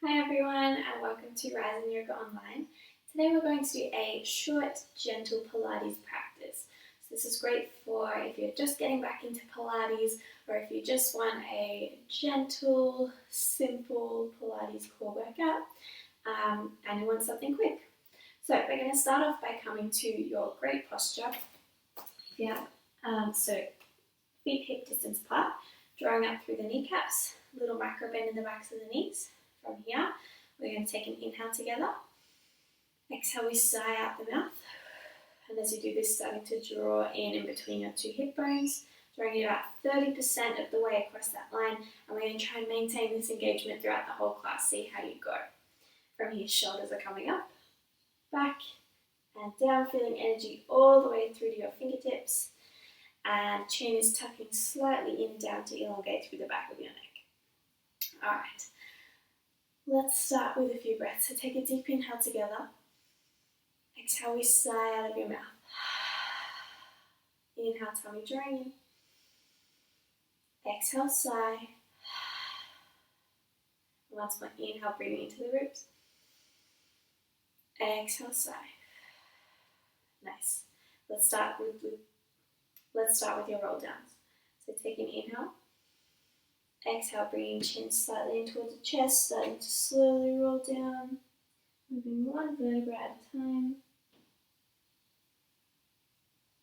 Hi everyone and welcome to Rise in Yoga Online. Today we're going to do a short Gentle Pilates practice. So this is great for if you're just getting back into Pilates or if you just want a gentle, simple Pilates core workout and you want something quick. So we're going to start off by coming to your great posture. So feet hip distance apart, drawing up through the kneecaps, little macro bend in the backs of the knees. From here, we're going to take an inhale together. Exhale, we sigh out the mouth. And as you do this, starting to draw in between your two hip bones, drawing it about 30% of the way across that line. And we're going to try and maintain this engagement throughout the whole class. See how you go. From here, shoulders are coming up, back, and down, feeling energy all the way through to your fingertips. And chin is tucking slightly in down to elongate through the back of your neck. All right. Let's start with a few breaths. So take a deep inhale together. Exhale, we sigh out of your mouth. Inhale, tummy drawing in. Exhale, sigh. Once more, inhale, breathing into the ribs. Exhale, sigh. Nice. Let's start with your roll downs. So take an inhale. Exhale, bringing chin slightly in towards the chest, starting to slowly roll down, moving one vertebra at a time.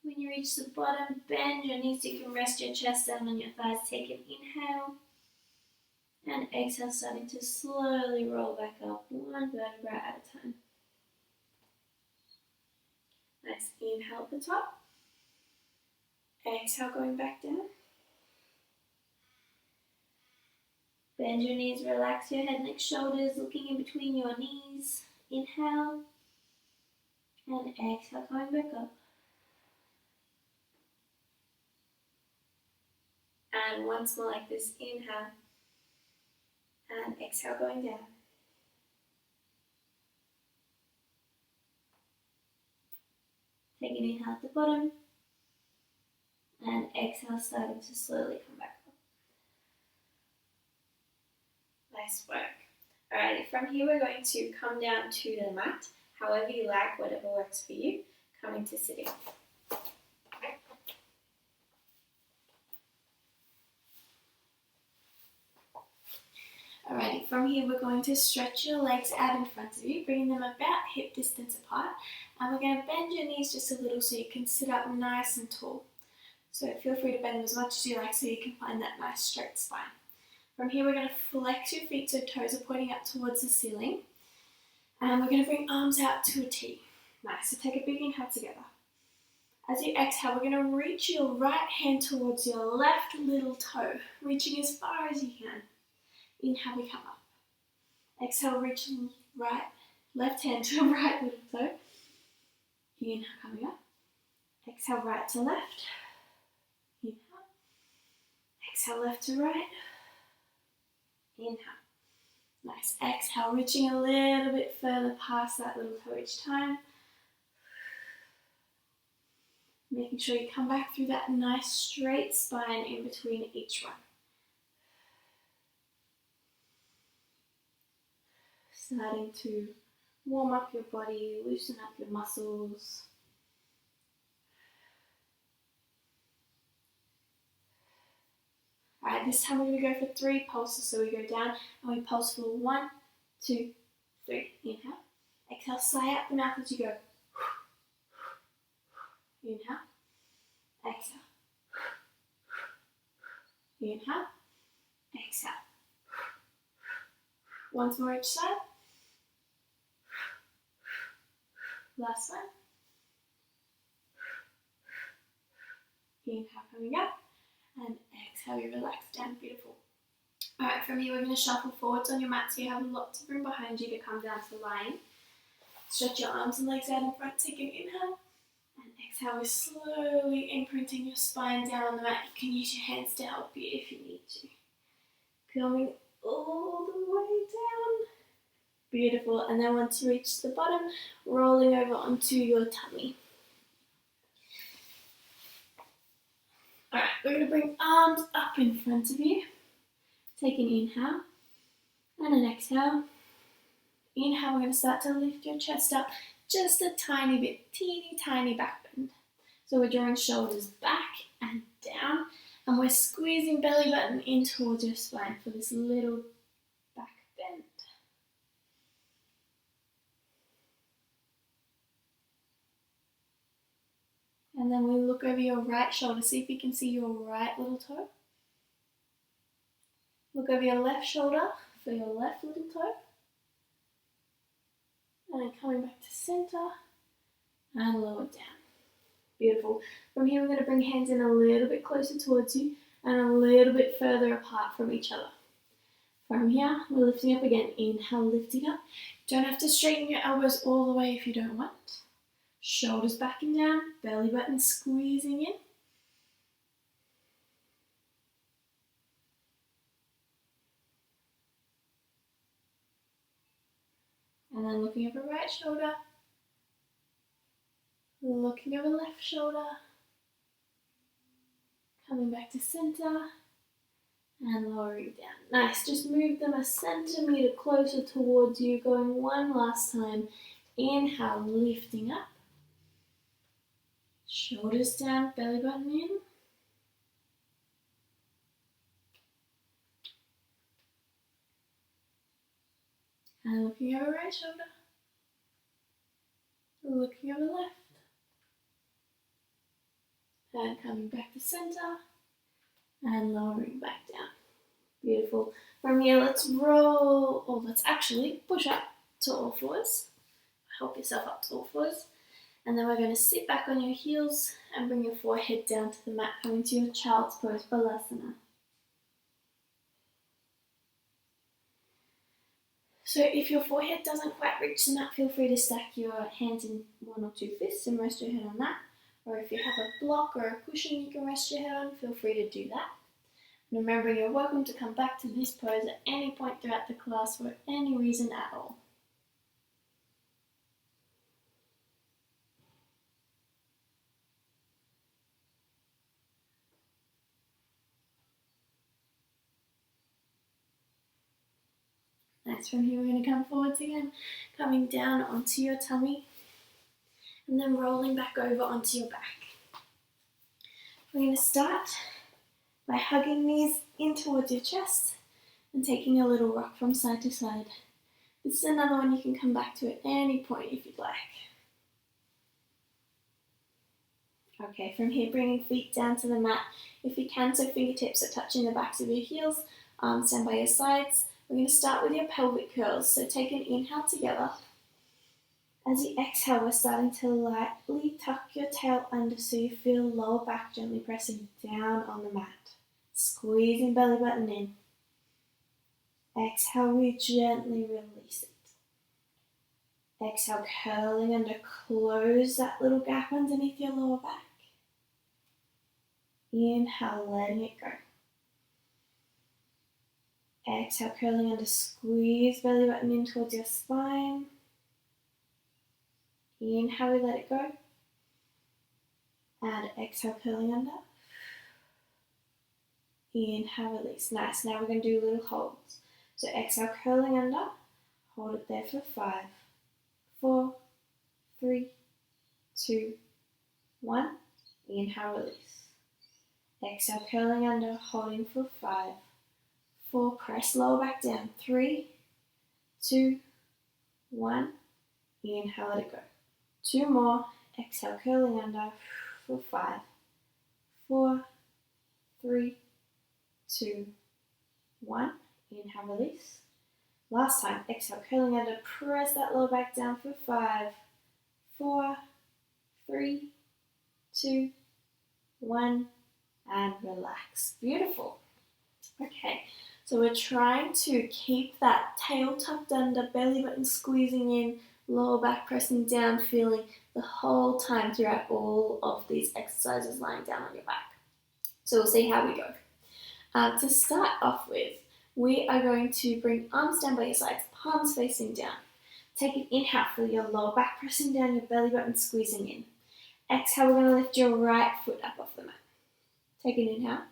When you reach the bottom, bend your knees so you can rest your chest down on your thighs. Take an inhale, and exhale, starting to slowly roll back up, one vertebra at a time. Nice. Inhale at the top. Exhale, going back down. Bend your knees, relax your head, neck, shoulders, looking in between your knees. Inhale, and exhale, coming back up. And once more like this, inhale, and exhale, going down. Take an inhale at the bottom, and exhale, starting to slowly come back up. Nice work. Alrighty, from here we're going to come down to the mat, however you like, whatever works for you, coming to sitting. Alrighty, from here we're going to stretch your legs out in front of you, bringing them about hip distance apart, and we're going to bend your knees just a little so you can sit up nice and tall. So feel free to bend them as much as you like so you can find that nice straight spine. From here, we're going to flex your feet so toes are pointing up towards the ceiling. And we're going to bring arms out to a T. Nice, so take a big inhale together. As you exhale, we're going to reach your right hand towards your left little toe, reaching as far as you can. Inhale, we come up. Exhale, reaching left hand to your right little toe. Inhale, coming up. Exhale, right to left. Inhale. Exhale, left to right. Inhale. Nice. Exhale, reaching a little bit further past that little toe each time. Making sure you come back through that nice straight spine in between each one. Starting to warm up your body, loosen up your muscles. Alright, this time we're going to go for 3 pulses. So we go down and we pulse for 1, 2, 3. Inhale. Exhale, sigh out the mouth as you go. Inhale. Exhale. Inhale. Exhale. Once more each side. Last one. Inhale, coming up. And exhale, you relax down, beautiful. Alright, from here we're going to shuffle forwards on your mat so you have lots of room behind you to come down to lying. Stretch your arms and legs out in front, take an inhale. And exhale, we're slowly imprinting your spine down on the mat. You can use your hands to help you if you need to. Coming all the way down. Beautiful. And then once you reach the bottom, rolling over onto your tummy. Alright, we're going to bring arms up in front of you. Take an inhale and an exhale. Inhale, we're going to start to lift your chest up just a tiny bit, teeny tiny back bend. So we're drawing shoulders back and down, and we're squeezing belly button in towards your spine for this little back bend. And then we look over your right shoulder, see if you can see your right little toe. Look over your left shoulder for your left little toe. And then coming back to center and lower down. Beautiful. From here, we're going to bring hands in a little bit closer towards you and a little bit further apart from each other. From here, we're lifting up again. Inhale, lifting up. Don't have to straighten your elbows all the way if you don't want. Shoulders back and down, belly button squeezing in. And then looking over right shoulder, looking over left shoulder, coming back to center, and lowering down. Nice, just move them a centimeter closer towards you, going one last time. Inhale, lifting up. Shoulders down, belly button in. And looking over right shoulder. Looking over left. And coming back to center. And lowering back down. Beautiful. From here, let's roll, or let's actually push up to all fours. Help yourself up to all fours. And then we're going to sit back on your heels and bring your forehead down to the mat, coming to your child's pose, Balasana. So if your forehead doesn't quite reach the mat, feel free to stack your hands in one or two fists and rest your head on that. Or if you have a block or a cushion you can rest your head on, feel free to do that. And remember, you're welcome to come back to this pose at any point throughout the class for any reason at all. Nice, from here we're going to come forwards again, coming down onto your tummy, and then rolling back over onto your back. We're going to start by hugging knees in towards your chest and taking a little rock from side to side. This is another one you can come back to at any point if you'd like. Okay, from here bringing feet down to the mat if you can, so fingertips are touching the backs of your heels, arms down by your sides. We're going to start with your pelvic curls, so take an inhale together. As you exhale, we're starting to lightly tuck your tail under so you feel lower back gently pressing down on the mat. Squeezing belly button in. Exhale, we gently release it. Exhale, curling under, close that little gap underneath your lower back. Inhale, letting it go. Exhale, curling under, squeeze belly button in towards your spine. Inhale, we let it go. And exhale, curling under. Inhale, release. Nice. Now we're going to do little holds. So exhale, curling under. Hold it there for 5, 4, 3, 2, 1. Inhale, release. Exhale, curling under, holding for 5, 4, press lower back down. 3, 2, 1. Inhale, let it go. 2 more. Exhale, curling under for 5, 4, 3, 2, 1. Inhale, release. Last time. Exhale, curling under. Press that lower back down for 5, 4, 3, 2, 1. And relax. Beautiful. Okay. So we're trying to keep that tail tucked under, belly button squeezing in, lower back pressing down, feeling the whole time throughout all of these exercises lying down on your back. So we'll see how we go. To start off with, we are going to bring arms down by your sides, palms facing down. Take an inhale, feel your lower back pressing down, your belly button squeezing in. Exhale, we're going to lift your right foot up off the mat. Take an inhale.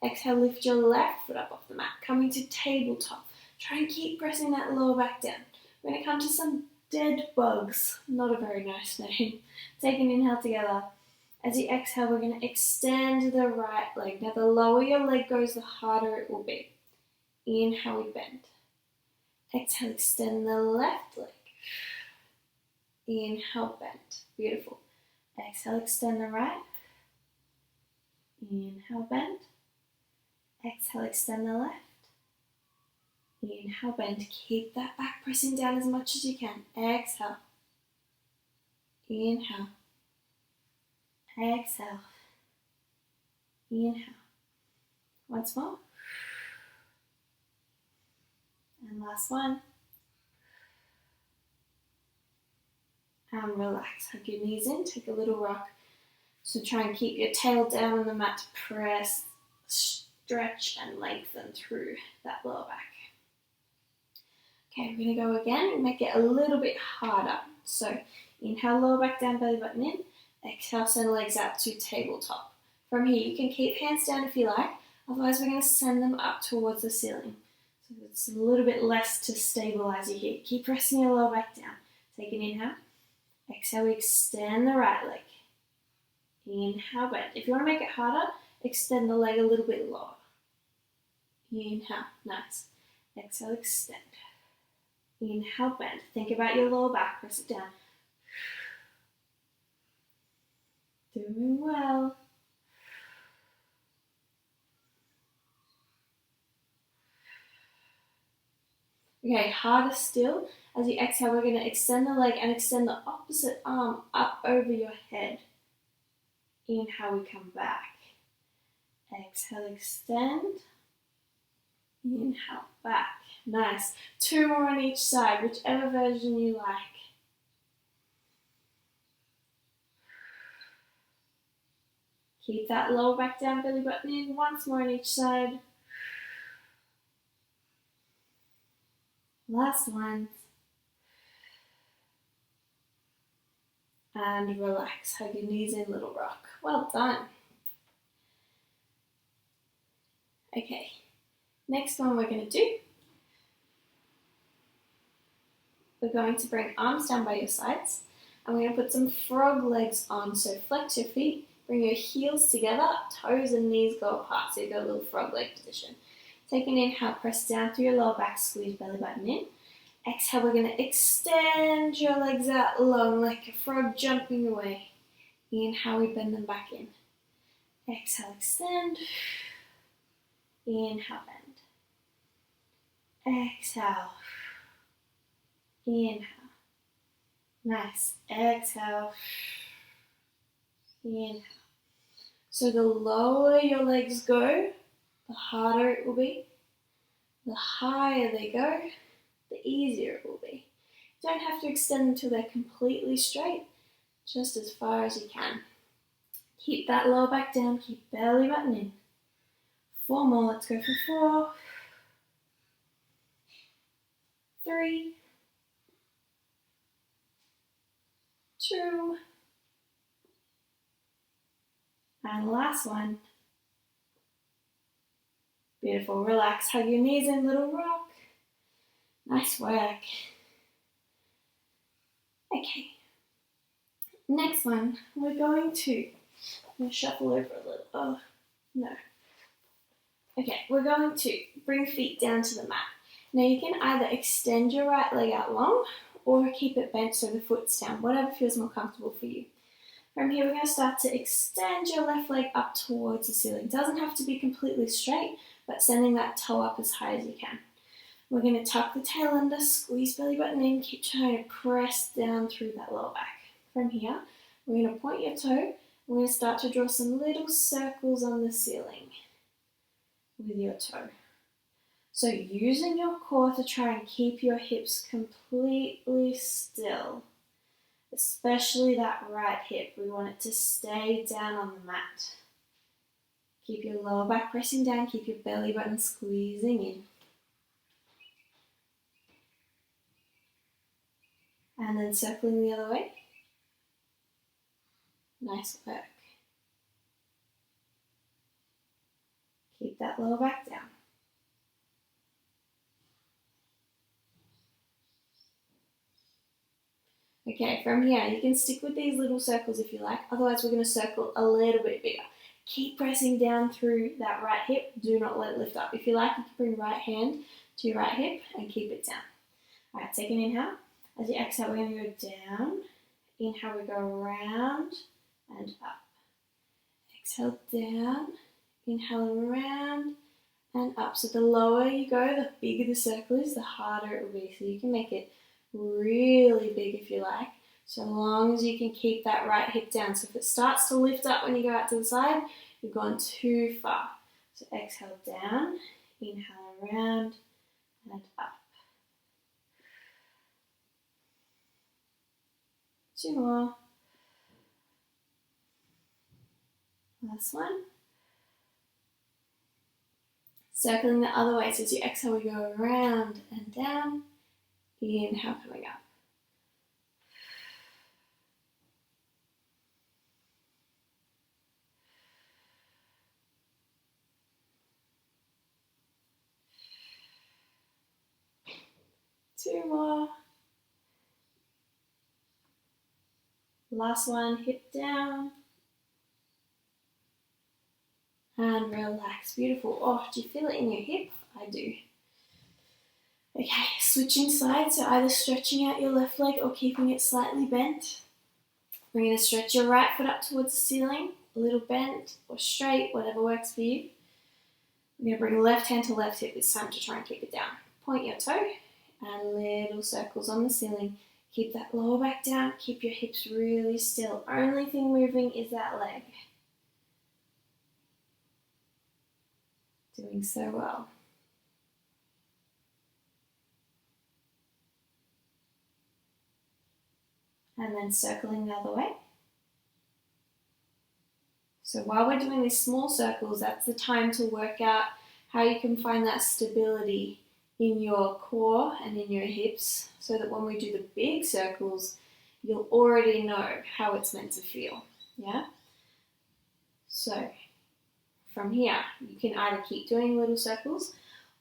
Exhale, lift your left foot up off the mat, coming to tabletop. Try and keep pressing that lower back down. We're going to come to some dead bugs. Not a very nice name. Take an inhale together. As you exhale, we're going to extend the right leg. Now, the lower your leg goes, the harder it will be. Inhale, we bend. Exhale, extend the left leg. Inhale, bend. Beautiful. Exhale, extend the right. Inhale, bend. Exhale, extend the left. Inhale, bend. Keep that back pressing down as much as you can. Exhale. Inhale. Exhale. Inhale. Once more. And last one. And relax. Hug your knees in. Take a little rock. So try and keep your tail down on the mat to press, stretch and lengthen through that lower back. Okay, we're going to go again and make it a little bit harder. So inhale, lower back down, belly button in. Exhale, send legs out to tabletop. From here, you can keep hands down if you like. Otherwise, we're going to send them up towards the ceiling. So it's a little bit less to stabilize you here. Keep pressing your lower back down. Take an inhale. Exhale, we extend the right leg. Inhale, bend. If you want to make it harder, extend the leg a little bit lower. Inhale, nice. Exhale, extend. Inhale, bend. Think about your lower back, press it down. Doing well. Okay, harder still. As you exhale, we're going to extend the leg and extend the opposite arm up over your head. Inhale, we come back. Exhale, extend. Inhale, back. Nice. 2 more on each side, whichever version you like. Keep that lower back down, belly button in. Once more on each side. Last one. And relax. Hug your knees in, little rock. Well done. Okay, next one we're going to do. We're going to bring arms down by your sides. And we're going to put some frog legs on. So flex your feet, bring your heels together, toes and knees go apart. So you got a little frog leg position. Take an inhale, press down through your lower back, squeeze belly button in. Exhale, we're going to extend your legs out long like a frog jumping away. Inhale, we bend them back in. Exhale, extend. Inhale, bend. Exhale. Inhale. Nice. Exhale. Inhale. So the lower your legs go, the harder it will be. The higher they go, the easier it will be. You don't have to extend until they're completely straight, just as far as you can. Keep that lower back down, keep belly button in. 4 more, let's go for 4, 3, 2, and last one. Beautiful, relax, hug your knees in, little rock. Nice work. Okay, next one, we're going to shuffle over a little. Oh, no. Okay, we're going to bring feet down to the mat. Now you can either extend your right leg out long or keep it bent so the foot's down, whatever feels more comfortable for you. From here, we're going to start to extend your left leg up towards the ceiling. It doesn't have to be completely straight, but sending that toe up as high as you can. We're going to tuck the tail under, squeeze belly button in, keep trying to press down through that lower back. From here, we're going to point your toe. We're going to start to draw some little circles on the ceiling with your toe. So using your core to try and keep your hips completely still, especially that right hip. We want it to stay down on the mat. Keep your lower back pressing down, keep your belly button squeezing in. And then circling the other way. Nice work. Keep that lower back down. Okay, from here, you can stick with these little circles if you like. Otherwise, we're going to circle a little bit bigger. Keep pressing down through that right hip. Do not let it lift up. If you like, you can bring right hand to your right hip and keep it down. All right, take an inhale. As you exhale, we're going to go down. Inhale, we go around and up. Exhale, down. Inhale, around and up. So the lower you go, the bigger the circle is, the harder it will be. So you can make it really big if you like, so long as you can keep that right hip down. So if it starts to lift up when you go out to the side, you've gone too far. So exhale down, inhale around and up. 2 more. Last one. Circling the other way, so as you exhale, we go around and down. Inhale, coming up. Two more. Last one, hip down. And relax. Beautiful. Oh, do you feel it in your hip? I do. Okay, switching sides, so either stretching out your left leg or keeping it slightly bent. We're going to stretch your right foot up towards the ceiling, a little bent or straight, whatever works for you. We're going to bring left hand to left hip this time to try and keep it down. Point your toe and little circles on the ceiling. Keep that lower back down, keep your hips really still. Only thing moving is that leg. Doing so well. And then circling the other way. So while we're doing these small circles, that's the time to work out how you can find that stability in your core and in your hips, so that when we do the big circles, you'll already know how it's meant to feel, yeah? So from here, you can either keep doing little circles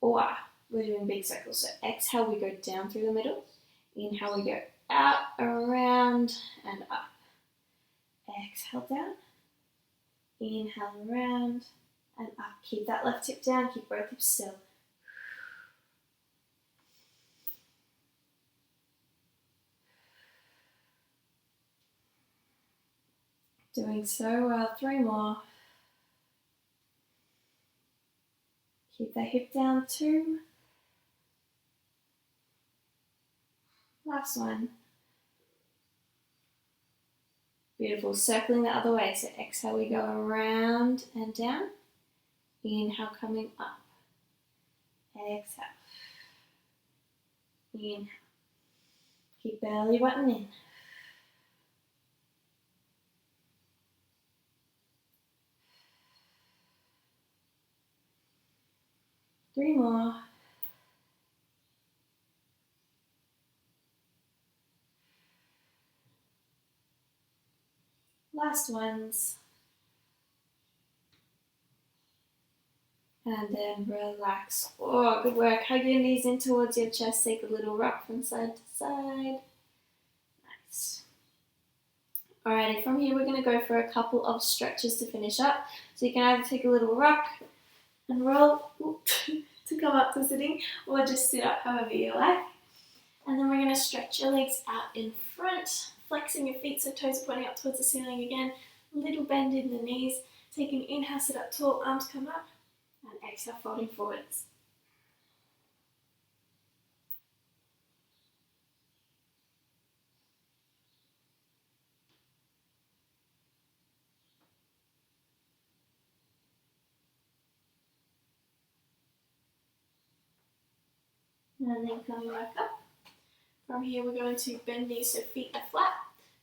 or we're doing big circles. So exhale, we go down through the middle. Inhale, we go out, around, and up. Exhale down. Inhale around and up. Keep that left hip down, keep both hips still. Doing so well. 3 more. Keep that hip down. 2. Last one. Beautiful. Circling the other way. So exhale, we go around and down. Inhale, coming up. Exhale. Inhale. Keep belly button in. Three more. Last ones. And then relax. Oh, good work. Hug your knees in towards your chest. Take a little rock from side to side. Nice. Alrighty, from here we're going to go for a couple of stretches to finish up. So you can either take a little rock and roll to come up to sitting, or just sit up however you like. And then we're going to stretch your legs out in front, flexing your feet so toes are pointing up towards the ceiling again. A little bend in the knees. Take an inhale, sit up tall, arms come up. And exhale, folding forwards. And then coming back up. From here, we're going to bend knees so feet are flat.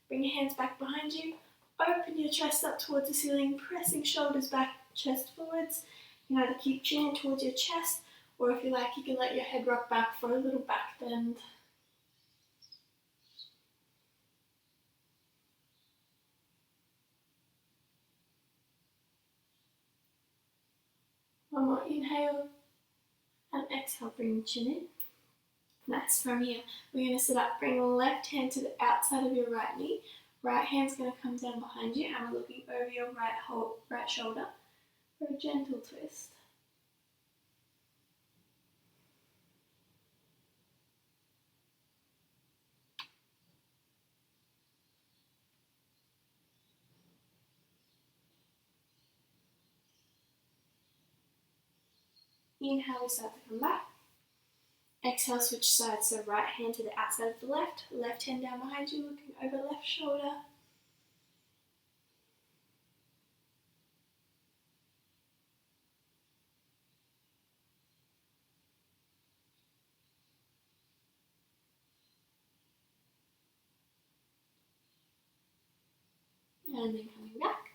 Bring your hands back behind you. Open your chest up towards the ceiling, pressing shoulders back, chest forwards. You can either keep chin towards your chest, or if you like, you can let your head rock back for a little back bend. One more inhale, and exhale, bring the chin in. Nice. From here, we're going to sit up, bring left hand to the outside of your right knee. Right hand's going to come down behind you, and we're looking over your right shoulder for a gentle twist. Inhale, we start to come back. Exhale, switch sides. So right hand to the outside of the left hand down behind you, looking over left shoulder. And then coming back.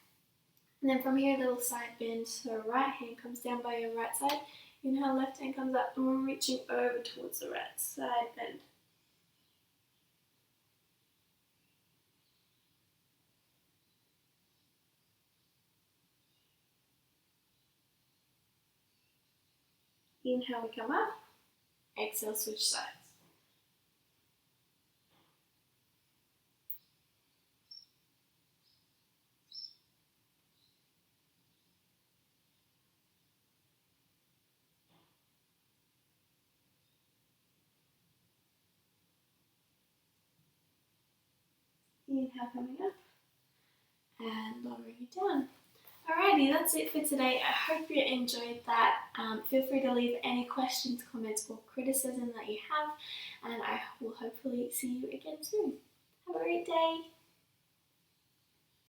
And then from here, little side bend. So right hand comes down by your right side. Inhale, left hand comes up, and we're reaching over towards the right side bend. Inhale, we come up. Exhale, switch sides. Inhale, coming up, and lowering it down. Alrighty, that's it for today. I hope you enjoyed that. Feel free to leave any questions, comments, or criticism that you have, and I will hopefully see you again soon. Have a great day.